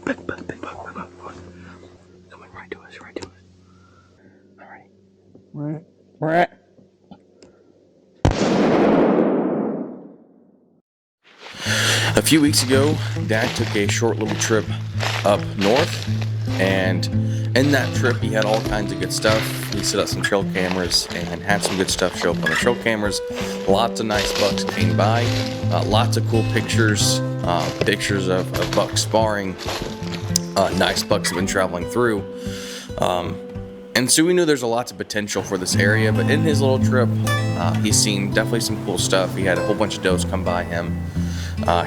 Big buck. Coming right to us. All right. A few weeks ago, Dad took a short little trip up north, and in that trip he had all kinds of good stuff. He set up some trail cameras and had some good stuff show up on the trail cameras. Lots of nice bucks came by, lots of cool pictures of bucks sparring. Nice bucks have been traveling through. And so we knew there's a lot of potential for this area, but in his little trip, he's seen definitely some cool stuff. He had a whole bunch of does come by him.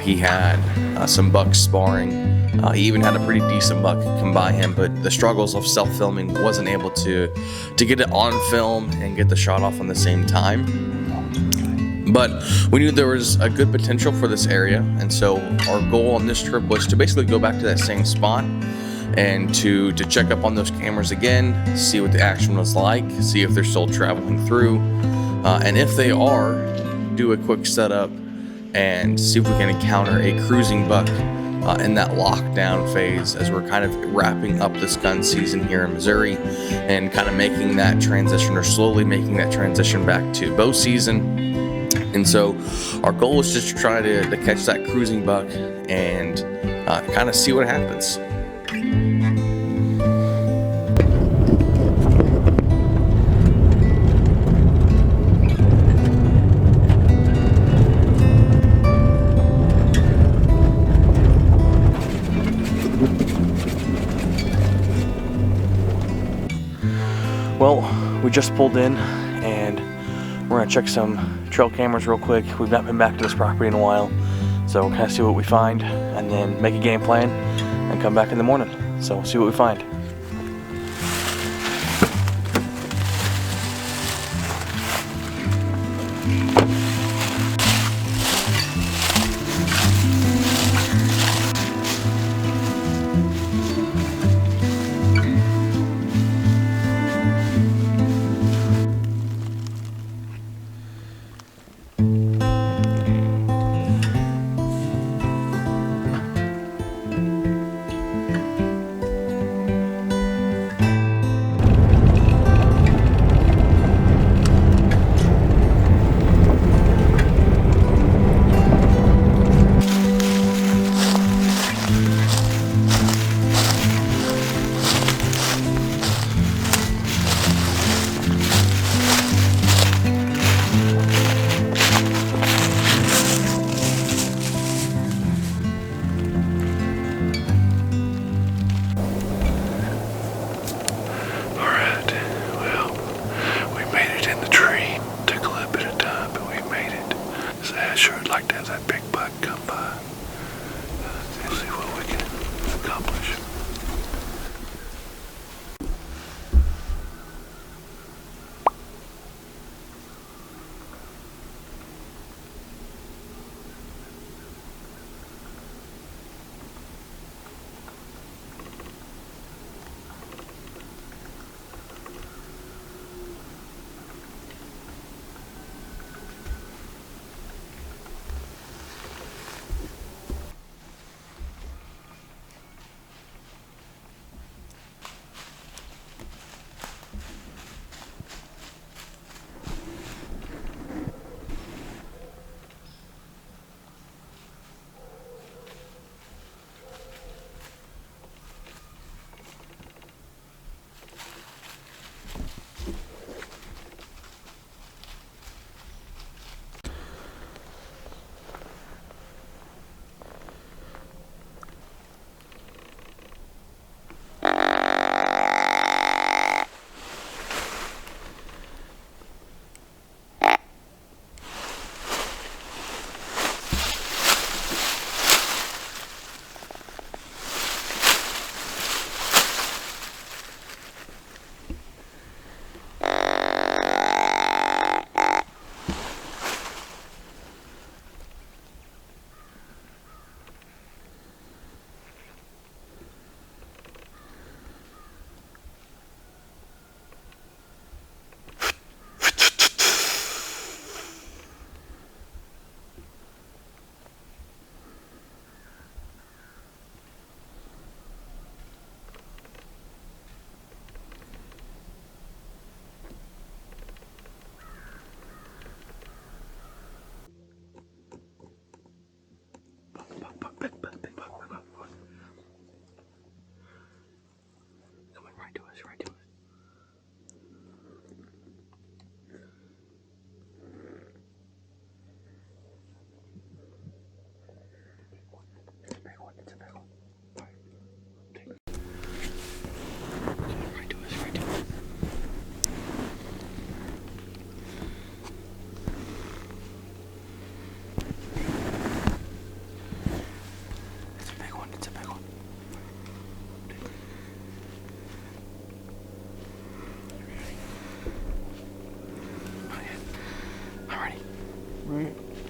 He had some bucks sparring. He even had a pretty decent buck come by him, but the struggles of self-filming wasn't able to get it on film and get the shot off on the same time. But we knew there was a good potential for this area, and so our goal on this trip was to basically go back to that same spot and to check up on those cameras again, see what the action was like, see if they're still traveling through, and if they are, do a quick setup and see if we can encounter a cruising buck in that lockdown phase as we're kind of wrapping up this gun season here in Missouri and kind of making that transition, or slowly making that transition back to bow season. And so our goal was just to try to catch that cruising buck and kind of see what happens. Well, we just pulled in and we're gonna check some trail cameras real quick. We've not been back to this property in a while, so we'll kind of see what we find and then make a game plan and come back in the morning. So we'll see what we find.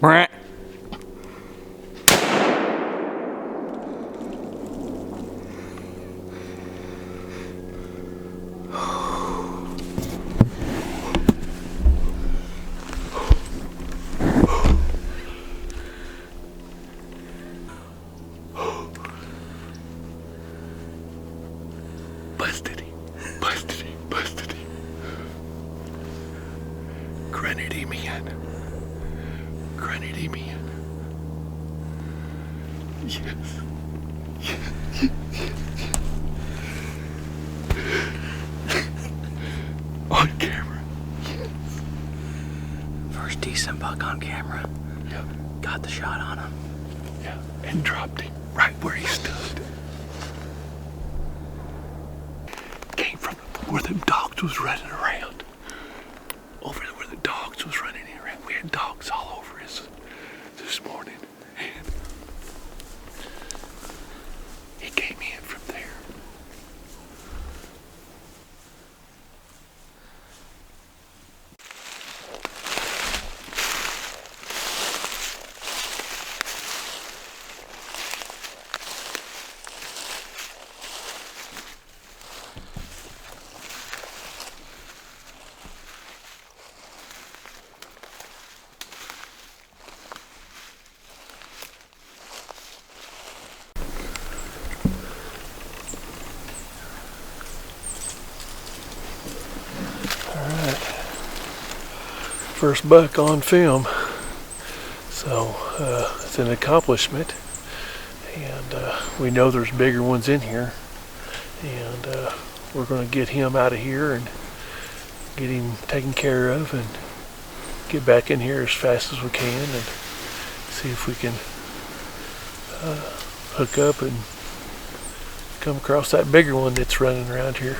Brah. Busted him. Busted him. Busted him. Grunted him in. Grunted him in. Yes. On camera. Yes. First decent buck on camera. Yeah. Got the shot on him. Yeah. And dropped him right where he stood. Came from where them dogs was running around. Over where the dogs was running around. We had dogs all over us this morning. And he came in from there. First buck on film, so it's an accomplishment, and we know there's bigger ones in here, and we're going to get him out of here and get him taken care of and get back in here as fast as we can and see if we can hook up and come across that bigger one that's running around here.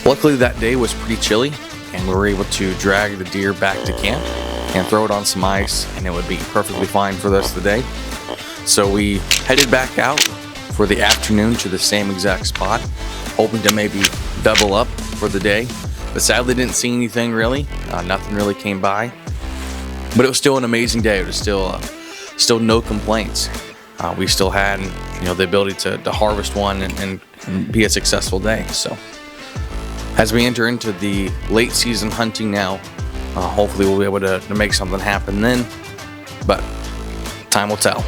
Luckily that day was pretty chilly and we were able to drag the deer back to camp and throw it on some ice, and it would be perfectly fine for the rest of the day. So we headed back out for the afternoon to the same exact spot, hoping to maybe double up for the day, but sadly didn't see anything really. Nothing really came by, but it was still an amazing day. It was still no complaints. We still had the ability to harvest one and be a successful day. So as we enter into the late season hunting now, hopefully we'll be able to make something happen then, but time will tell.